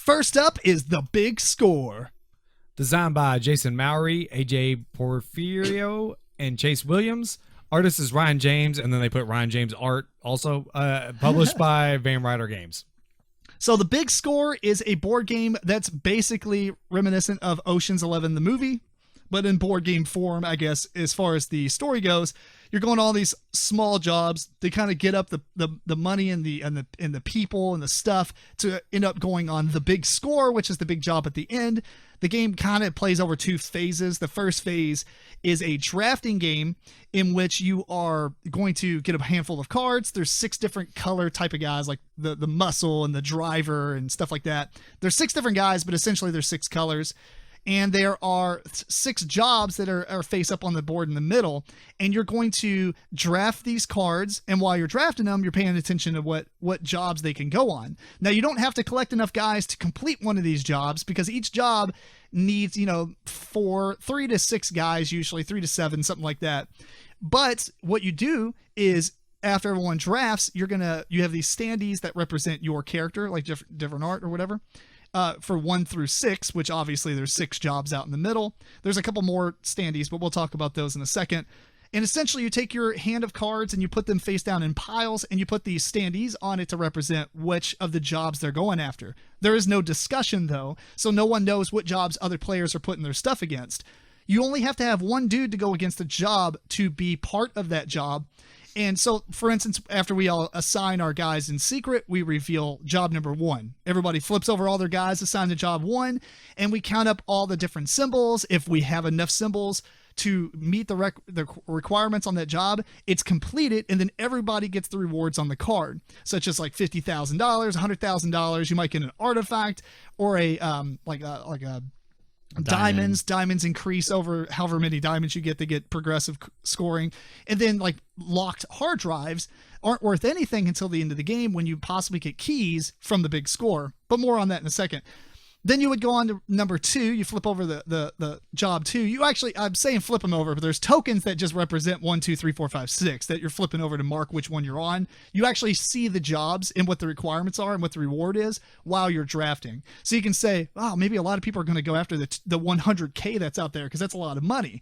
First up is The Big Score. Designed by Jason Mowery, AJ Porfirio, and Chase Williams. Artist is Ryan James, and then they put RyanJamesArt also. Published by Ryder Games. So The Big Score is a board game that's basically reminiscent of Ocean's 11, the movie, but in board game form, I guess, as far as the story goes. You're going to all these small jobs. They kind of get up the money and the people and the stuff to end up going on the big score, which is the big job at the end. The game kind of plays over 2 phases. The first phase is a drafting game in which you are going to get a handful of cards. There's 6 different color type of guys, like the muscle and the driver and stuff like that. There's 6 different guys, but essentially there's 6 colors. And there are 6 jobs that are face up on the board in the middle, and you're going to draft these cards, and while you're drafting them, you're paying attention to what jobs they can go on. Now, you don't have to collect enough guys to complete one of these jobs, because each job needs, 3 to 6 guys, usually 3 to 7, something like that. But what you do is, after everyone drafts, you have these standees that represent your character, like different art or whatever. For 1 through 6, which obviously there's 6 jobs out in the middle. There's a couple more standees, but we'll talk about those in a second. And essentially you take your hand of cards and you put them face down in piles, and you put these standees on it to represent which of the jobs they're going after. There is no discussion though, so no one knows what jobs other players are putting their stuff against. You only have to have one dude to go against the job to be part of that job. And so, for instance, after we all assign our guys in secret, we reveal job number 1. Everybody flips over all their guys, assign to job 1, and we count up all the different symbols. If we have enough symbols to meet the requirements on that job, it's completed, and then everybody gets the rewards on the card, such as like $50,000, $100,000. You might get an artifact or a diamonds increase over however many diamonds you get. They get progressive scoring. And then like locked hard drives aren't worth anything until the end of the game, when you possibly get keys from the big score, but more on that in a second. Then you would go on to number 2. You flip over the job 2. You actually, I'm saying flip them over, but there's tokens that just represent 1, 2, 3, 4, 5, 6 that you're flipping over to mark which one you're on. You actually see the jobs and what the requirements are and what the reward is while you're drafting. So you can say, oh, maybe a lot of people are going to go after the 100K that's out there, because that's a lot of money.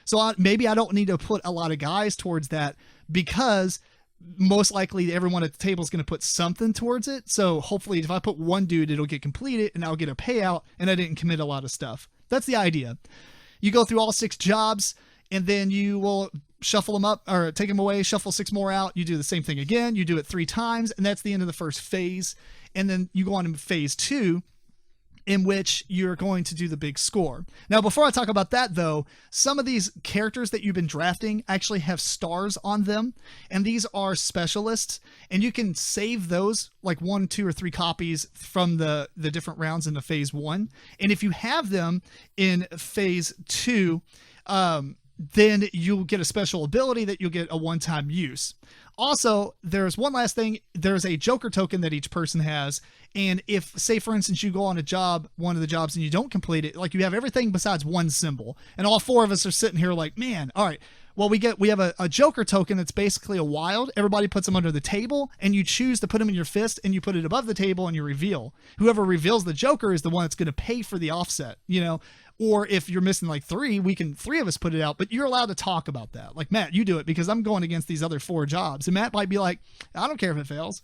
So maybe I don't need to put a lot of guys towards that, because most likely everyone at the table is going to put something towards it. So hopefully if I put one dude, it'll get completed and I'll get a payout, and I didn't commit a lot of stuff. That's the idea. You go through all 6 jobs, and then you will shuffle them up or take them away, shuffle 6 more out. You do the same thing again. You do it 3 times, and that's the end of the first phase. And then you go on to phase 2, in which you're going to do the big score. Now, before I talk about that though, some of these characters that you've been drafting actually have stars on them, and these are specialists, and you can save those like 1, 2, or 3 copies from the different rounds in the phase 1. And if you have them in phase 2, then you'll get a special ability that you'll get a one-time use. Also, there's one last thing. There's a Joker token that each person has. And if, say, for instance, you go on a job, one of the jobs, and you don't complete it, like you have everything besides one symbol. And all 4 of us are sitting here like, man, all right, well, we have a Joker token that's basically a wild. Everybody puts them under the table, and you choose to put them in your fist, and you put it above the table, and you reveal. Whoever reveals the Joker is the one that's going to pay for the offset, Or if you're missing like 3, 3 of us put it out, but you're allowed to talk about that. Like, Matt, you do it because I'm going against these other 4 jobs. And Matt might be like, I don't care if it fails.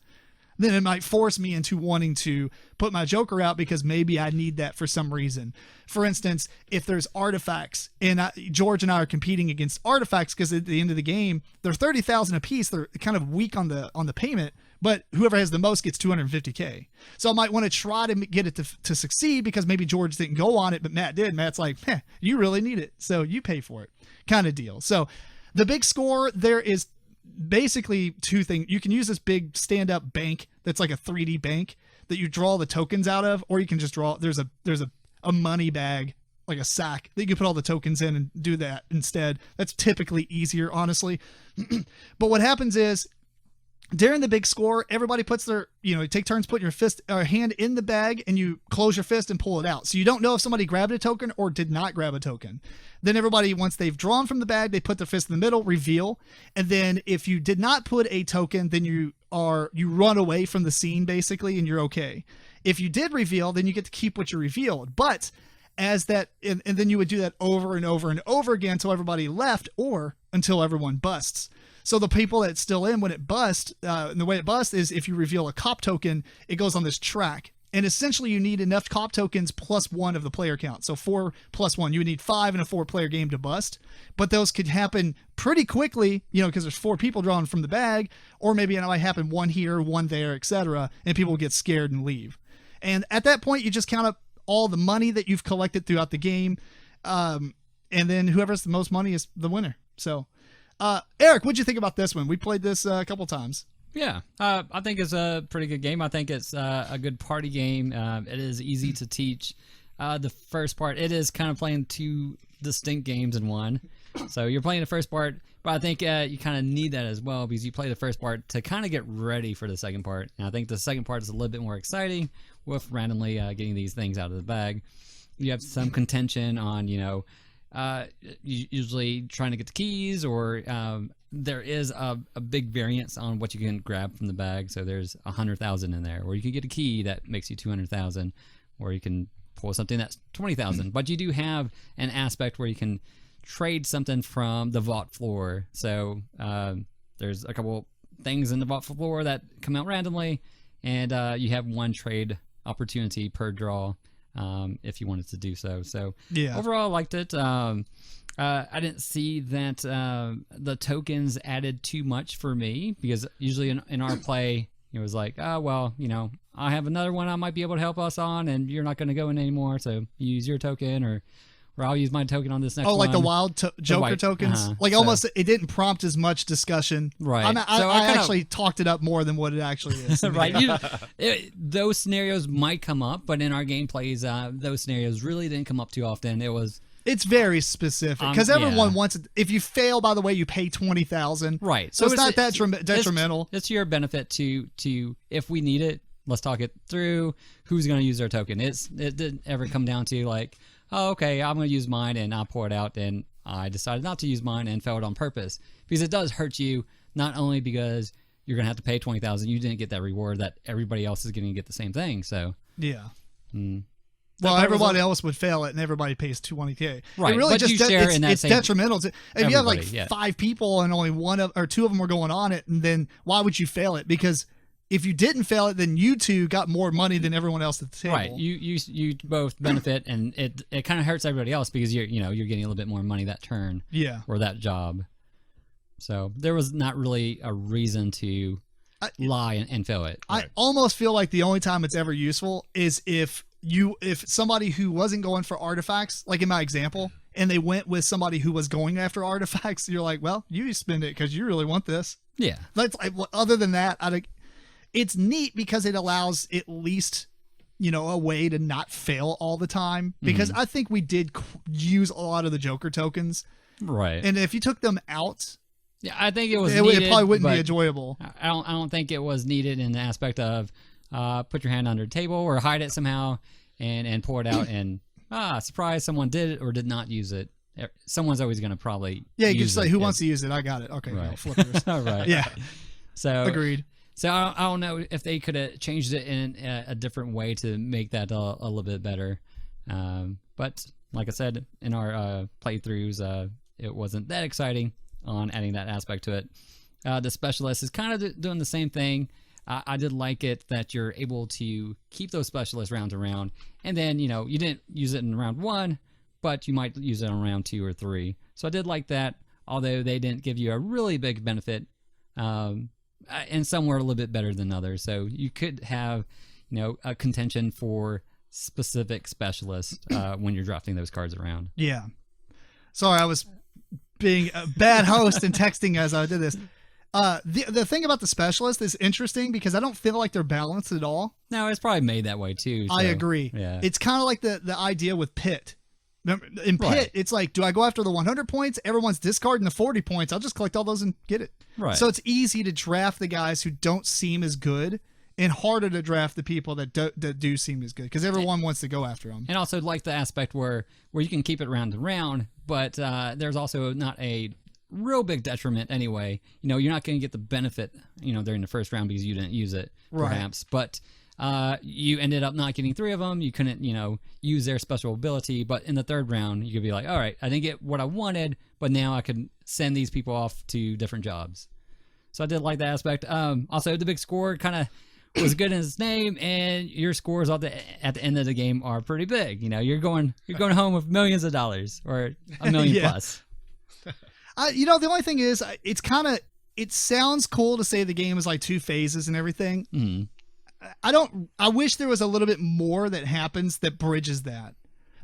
Then it might force me into wanting to put my Joker out because maybe I need that for some reason. For instance, if there's artifacts, and George and I are competing against artifacts because at the end of the game, they're 30,000 a piece. They're kind of weak on the payment, but whoever has the most gets 250K. So I might want to try to get it to succeed because maybe George didn't go on it, but Matt did. Matt's like, you really need it, so you pay for it, kind of deal. So the big score, there is basically 2 things. You can use this big stand-up bank that's like a 3D bank that you draw the tokens out of, or you can just draw, there's a money bag, like a sack that you can put all the tokens in and do that instead. That's typically easier, honestly. But what happens is, during the big score, everybody puts their, take turns putting your fist or hand in the bag, and you close your fist and pull it out. So you don't know if somebody grabbed a token or did not grab a token. Then everybody, once they've drawn from the bag, they put their fist in the middle, reveal. And then if you did not put a token, then you you run away from the scene basically, and you're okay. If you did reveal, then you get to keep what you revealed. But as that, and then you would do that over and over and over again until everybody left, or until everyone busts. So the people that's still in, when it busts, and the way it busts is if you reveal a cop token, it goes on this track. And essentially you need enough cop tokens plus 1 of the player count. So 4 plus 1. You would need 5 in a 4-player game to bust. But those could happen pretty quickly, because there's 4 people drawing from the bag. Or maybe it might happen 1 here, 1 there, etc. And people get scared and leave. And at that point, you just count up all the money that you've collected throughout the game. And then whoever has the most money is the winner. So, Eric, what'd you think about this one? We played this a couple times. Yeah, I think it's a pretty good game. I think it's a good party game. It is easy to teach. The first part, it is kind of playing 2 distinct games in one. So you're playing the first part, but I think you kind of need that as well, because you play the first part to kind of get ready for the second part. And I think the second part is a little bit more exciting with randomly getting these things out of the bag. You have some contention on, usually trying to get the keys, or there is a big variance on what you can grab from the bag. So there's 100,000 in there, or you can get a key that makes you 200,000, or you can pull something that's 20,000. But you do have an aspect where you can trade something from the vault floor. So there's a couple things in the vault floor that come out randomly, and you have 1 trade opportunity per draw if you wanted to do so. So yeah, overall, I liked it. I didn't see that the tokens added too much for me, because usually in our play, it was like, oh, well, I have another one I might be able to help us on, and you're not going to go in anymore, so you use your token, or I'll use my token on this next one. Oh, like the wild Joker tokens? Almost, it didn't prompt as much discussion. Right. I actually talked it up more than what it actually is. Right. Those scenarios might come up, but in our gameplays, those scenarios really didn't come up too often. It's very specific, because everyone wants it. If you fail, by the way, you pay 20,000. Right. So it's not that detrimental. It's your benefit to if we need it, let's talk it through. Who's going to use their token? It didn't ever come down to like, oh, okay, I'm going to use mine, and I'll pour it out, and I decided not to use mine and failed on purpose, because it does hurt you, not only because you're going to have to pay 20,000, you didn't get that reward that everybody else is going to get the same thing. So yeah. Well, everybody else would fail it, and everybody pays 20K. Right, it really but just you share in that it's same detrimental. If you have like yeah. 5 people and only 1 or 2 of them are going on it, and then why would you fail it? Because if you didn't fail it, then you 2 got more money than everyone else at the table. Right, you both benefit, and it kind of hurts everybody else, because you're getting a little bit more money that turn, or that job. So there was not really a reason to lie and fail it. I almost feel like the only time it's ever useful is if somebody who wasn't going for artifacts, like in my example, and they went with somebody who was going after artifacts, you're like, well, you spend it because you really want this. Yeah. Other than that, it's neat because it allows at least, a way to not fail all the time. Because I think we did use a lot of the Joker tokens. Right. And if you took them out, yeah, I think it was needed. It probably wouldn't be enjoyable. I don't think it was needed in the aspect of put your hand under the table or hide it somehow and pour it out and surprise, someone did it or did not use it. Someone's always going to probably you can just say, who wants to use it? I got it. Okay, right. Flippers. Right. Yeah. So agreed. So I don't know if they could have changed it in a different way to make that a little bit better. But like I said, in our playthroughs, it wasn't that exciting on adding that aspect to it. The specialist is kind of doing the same thing. I did like it that you're able to keep those specialist round to round, and then you didn't use it in round 1, but you might use it on round 2 or 3. So I did like that, although they didn't give you a really big benefit, and some were a little bit better than others. So you could have a contention for specific specialists when you're drafting those cards around. Yeah. Sorry, I was being a bad host and texting as I did this. The thing about the specialist is interesting because I don't feel like they're balanced at all. No, it's probably made that way too. So, I agree. Yeah. It's kind of like the idea with Pit. In Pit, It's like, do I go after the 100 points? Everyone's discarding the 40 points. I'll just collect all those and get it. Right. So it's easy to draft the guys who don't seem as good and harder to draft the people that do seem as good because everyone wants to go after them. And also like the aspect where you can keep it round and round, but there's also not a real big detriment anyway. You're not going to get the benefit, during the first round because you didn't use it, perhaps. But you ended up not getting 3 of them. You couldn't, use their special ability. But in the third round, you could be like, all right, I didn't get what I wanted, but now I can send these people off to different jobs. So I did like that aspect. Also, the big score kind of was good in its name, and your scores at the end of the game are pretty big. You're going home with millions of dollars or $1 million plus. The only thing is, it sounds cool to say the game is like 2 phases and everything. Mm-hmm. I wish there was a little bit more that happens that bridges that.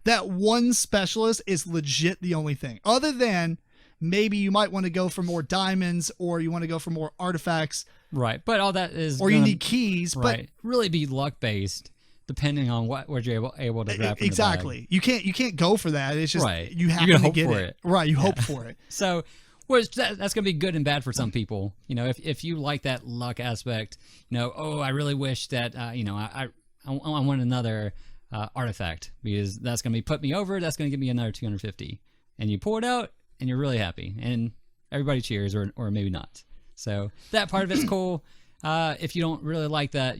That one specialist is legit the only thing. Other than maybe you might want to go for more diamonds or you want to go for more artifacts. Right. But all that is... Or you need keys. Right. But really be luck-based depending on what you're able to grab from exactly. the bag. You can't go for that. It's just you have to get it. Right. You hope for it. So... that's going to be good and bad for some people. If you like that luck aspect, I really wish that, I want another artifact because that's going to put me over. That's going to give me another 250. And you pull it out and you're really happy and everybody cheers or maybe not. So that part of it's cool. If you don't really like that,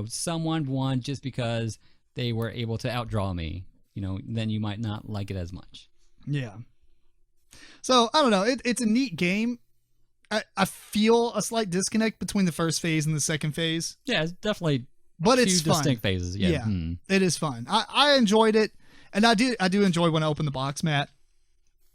someone won just because they were able to outdraw me, then you might not like it as much. Yeah. So, I don't know. It's a neat game. I feel a slight disconnect between the first phase and the second phase. Yeah, it's definitely but two it's fun. distinct phases. Yeah, It is fun. I enjoyed it. And I do enjoy when I open the box, Matt,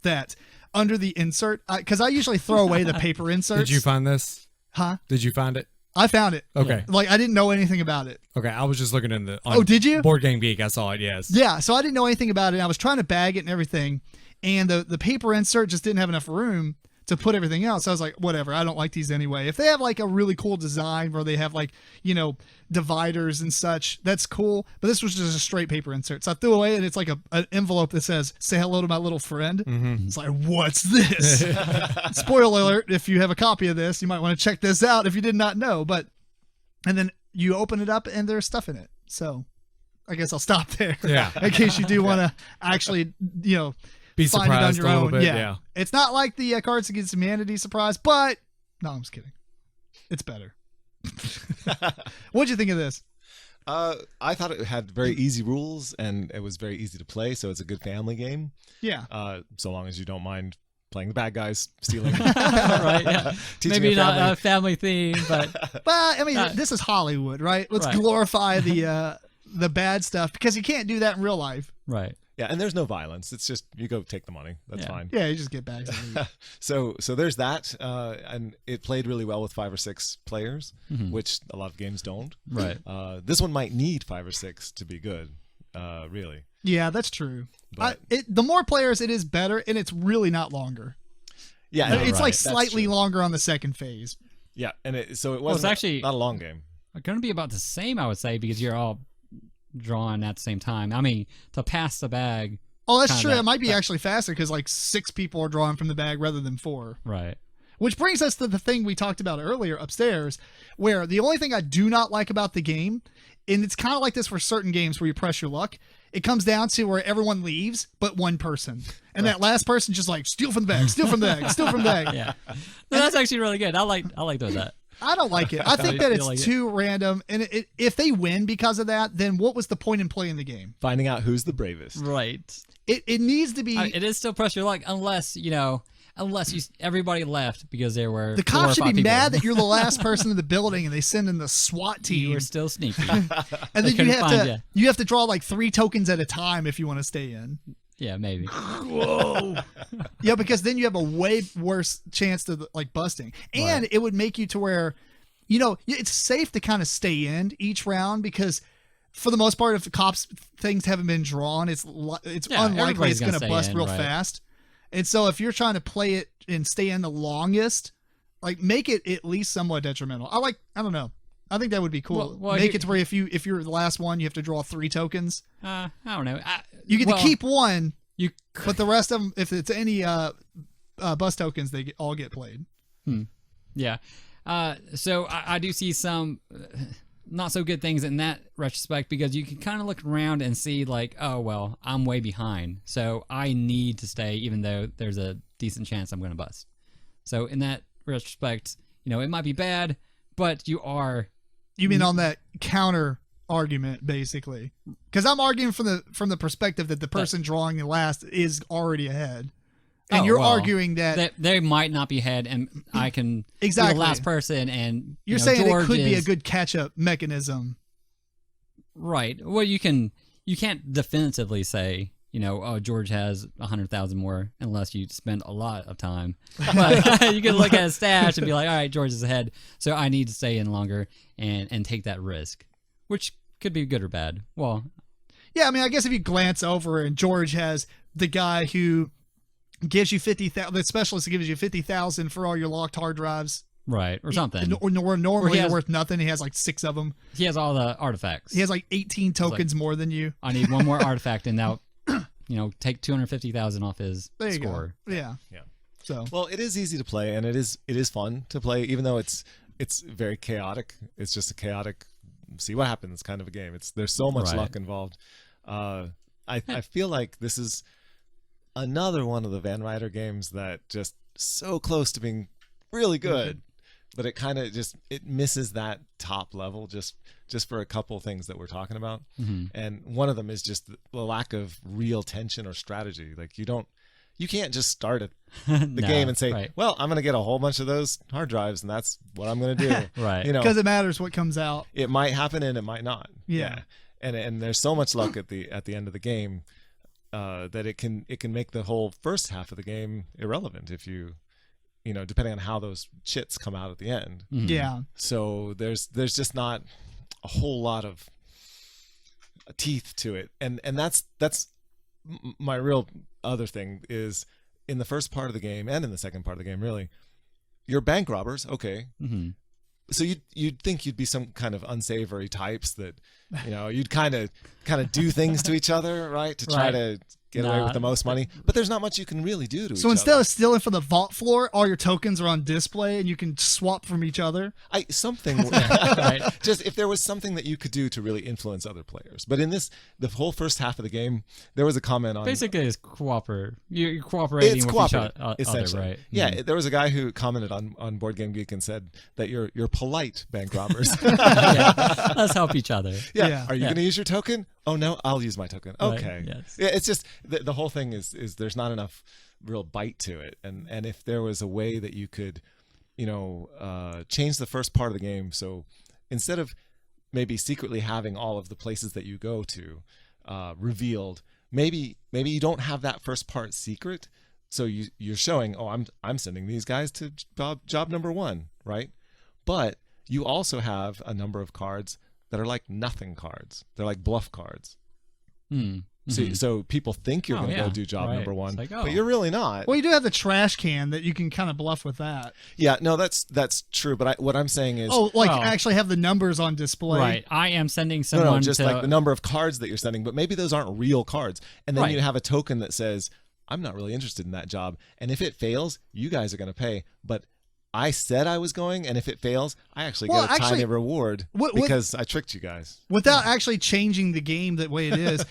that under the insert, because I usually throw away the paper inserts. Did you find this? Huh? Did you find it? I found it. Okay. Like, I didn't know anything about it. Okay, I was just looking in the... did you? Board Game Geek, I saw it, yes. Yeah, so I didn't know anything about it. I was trying to bag it and everything. And the paper insert just didn't have enough room to put everything else. So I was like, whatever, I don't like these anyway. If they have like a really cool design where they have like, dividers and such, that's cool. But this was just a straight paper insert. So I threw away and it's like an envelope that says, say hello to my little friend. Mm-hmm. It's like, what's this? Spoiler alert, if you have a copy of this, you might want to check this out if you did not know. And then you open it up and there's stuff in it. So I guess I'll stop there. Yeah. In case you do want to actually, be find it on surprised your a little own. bit, Yeah. yeah. It's not like the Cards Against Humanity surprise, but no, I'm just kidding. It's better. What'd you think of this? I thought it had very easy rules and it was very easy to play, so it's a good family game. Yeah. So long as you don't mind playing the bad guys, stealing. Right. Yeah. Maybe not a family theme, but I mean, this is Hollywood, right? Let's glorify the bad stuff because you can't do that in real life. Right. Yeah, and there's no violence. It's just you go take the money. That's fine. Yeah, you just get bags. So there's that, and it played really well with 5 or 6 players, which a lot of games don't. Right. This one might need 5 or 6 to be good, really. Yeah, that's true. But, the more players, it is better, and it's really not longer. Yeah, no, it's right. like slightly longer on the second phase. Yeah, and it it's wasn't actually not a long game. Going to be about the same, I would say, because you're all drawn at the same time. I mean, to pass the bag. Oh, that's true. It might be actually faster because like 6 people are drawing from the bag rather than 4. Right. Which brings us to the thing we talked about earlier upstairs, where the only thing I do not like about the game, and it's kind of like this for certain games where you press your luck, it comes down to where everyone leaves but one person. And that last person just like, steal from the bag, steal from the bag, steal from the bag. Yeah. No, that's actually really good. I like doing that. I don't like it. I think that it's like too random. And if they win because of that, then what was the point in playing the game? Finding out who's the bravest. Right. It needs to be... it is still press your luck unless everybody left because there were the 4 or cops should 5 be people. mad that you're the last person in the building and they send in the SWAT team. You were still sneaky. And then couldn't you have to draw like 3 tokens at a time if you want to stay in. Yeah, maybe. Whoa. Yeah, because then you have a way worse chance to like busting. And it would make you to where, it's safe to kind of stay in each round because for the most part, if the cops things haven't been drawn, it's unlikely it's going to bust real fast. And so if you're trying to play it and stay in the longest, like make it at least somewhat detrimental. I don't know. I think that would be cool. Well, make it to where if you're the last one, you have to draw 3 tokens. I don't know. You get to keep one, You, but the rest of them, if it's any bus tokens, they all get played. Yeah. So I do see some not so good things in that retrospect, because you can kind of look around and see like, oh, well, I'm way behind. So I need to stay, even though there's a decent chance I'm going to bust. So in that retrospect, it might be bad, but you mean on that counter argument, basically? Because I'm arguing from the perspective that the person drawing the last is already ahead. And you're arguing that they might not be ahead, and I can be the last person. And you're saying George it could be a good catch-up mechanism, right? Well, you can't definitively say, oh, George has 100,000 more, unless you spend a lot of time. But you can look at his stats and be like, all right, George is ahead, so I need to stay in longer and take that risk, which could be good or bad. Well, yeah, I mean, I guess if you glance over and George has the guy who gives you 50,000, the specialist who gives you 50,000 for all your locked hard drives, right, or something. Or normally they're worth nothing. He has like 6 of them. He has all the artifacts. He has like 18 tokens more than you. I need one more artifact, and now, take 250,000 off his there you score. Go. Yeah. So well, it is easy to play, and it is fun to play, even though it's very chaotic. It's just a chaotic, see what happens kind of a game. There's so much luck involved. I feel like this is another one of the Van Ryder games that just so close to being really good, but it kind of it misses that top level just for a couple things that we're talking about. And one of them is just the lack of real tension or strategy. Like you can't just start the game and say, well, I'm going to get a whole bunch of those hard drives and that's what I'm going to do. Right. Because it matters what comes out. It might happen and it might not. Yeah. And there's so much luck at the end of the game that it can make the whole first half of the game irrelevant if you depending on how those chits come out at the end. Yeah. So there's just not a whole lot of teeth to it, and that's my real other thing is in the first part of the game and in the second part of the game, really, you're bank robbers, okay. So you'd think you'd be some kind of unsavory types that, you'd kind of do things to each other, right, to try to get away with the most money. But there's not much you can really do to each other. So instead of stealing from the vault floor, all your tokens are on display and you can swap from each other. Just if there was something that you could do to really influence other players. But in the whole first half of the game, there was a comment on basically it's you're cooperating with each other, right? Yeah, there was a guy who commented on Board Game Geek and said that you're polite bank robbers. Let's help each other. Yeah. Are you going to use your token? Oh no, I'll use my token. Okay. Right. Yes. Yeah, it's just the whole thing is there's not enough real bite to it, and if there was a way that you could, change the first part of the game, so instead of maybe secretly having all of the places that you go to revealed, maybe you don't have that first part secret, so you're showing, oh, I'm sending these guys to job number 1, right? But you also have a number of cards that are like nothing cards. They're like bluff cards. So people think you're going to go do job number 1, but you're really not. Well, you do have the trash can that you can kind of bluff with that. Yeah, no, that's true. But what I'm saying is, actually have the numbers on display. Right. I am sending someone just like the number of cards that you're sending, but maybe those aren't real cards. And then you have a token that says, I'm not really interested in that job. And if it fails, you guys are going to pay. But I said I was going, and if it fails, I actually get a tiny reward because I tricked you guys. Without actually changing the game the way it is.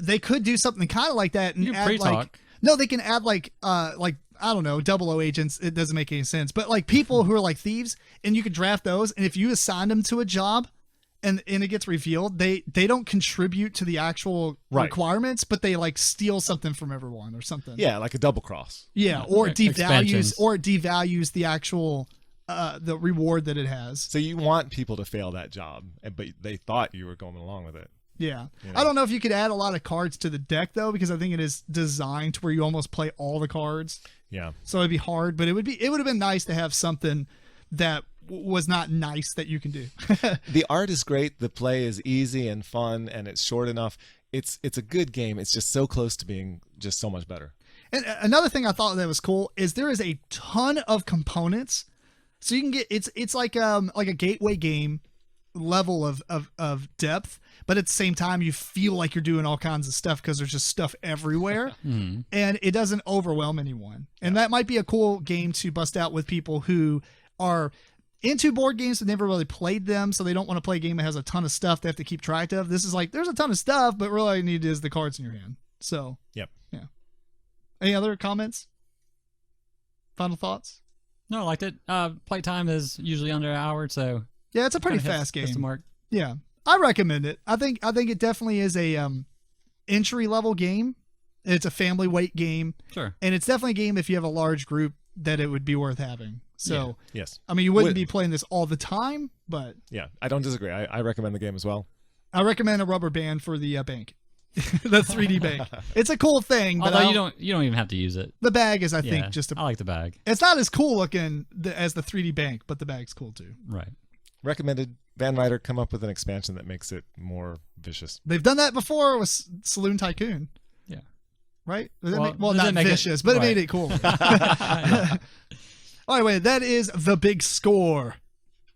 They could do something kind of like that and add they can add I don't know, 00 agents. It doesn't make any sense. But like people who are like thieves, and you could draft those, and if you assign them to a job and it gets revealed, they don't contribute to the actual requirements, but they like steal something from everyone or something. Yeah, like a double cross. Yeah, or devalues the actual the reward that it has. So you want people to fail that job, but they thought you were going along with it. Yeah. I don't know if you could add a lot of cards to the deck though, because I think it is designed to where you almost play all the cards. Yeah. So it'd be hard, but it would have been nice to have something that was not nice that you can do. The art is great, the play is easy and fun, and it's short enough. It's a good game. It's just so close to being just so much better. And another thing I thought that was cool is there is a ton of components. So you can get it's like a gateway game level of depth, but at the same time you feel like you're doing all kinds of stuff because there's just stuff everywhere. And it doesn't overwhelm anyone. And that might be a cool game to bust out with people who are into board games but never really played them, so they don't want to play a game that has a ton of stuff they have to keep track of. This is like, there's a ton of stuff, but really all you need is the cards in your hand. So, Yep. Yeah. Any other comments? Final thoughts? No, I liked it. Playtime is usually under an hour, so Yeah, it's a pretty kinda fast hits the game. mark. Yeah. I recommend it. I think it definitely is a entry level game. It's a family weight game. Sure. And it's definitely a game if you have a large group that it would be worth having. So, Yes. I mean, you wouldn't be playing this all the time, but Yeah, I don't disagree. I recommend the game as well. I recommend a rubber band for the bank, the 3D bank. It's a cool thing, but Although you don't even have to use it. the bag is, I Yeah, think, just I like the bag. it's not as cool looking as the 3D bank, but the bag's cool too. Right. Recommended. Van Ryder come up with an expansion that makes it more vicious. They've done that before with Saloon Tycoon, Yeah. right? Well, Well, does it not make it- vicious, but it right. med it cool. Anyway, that is the big score.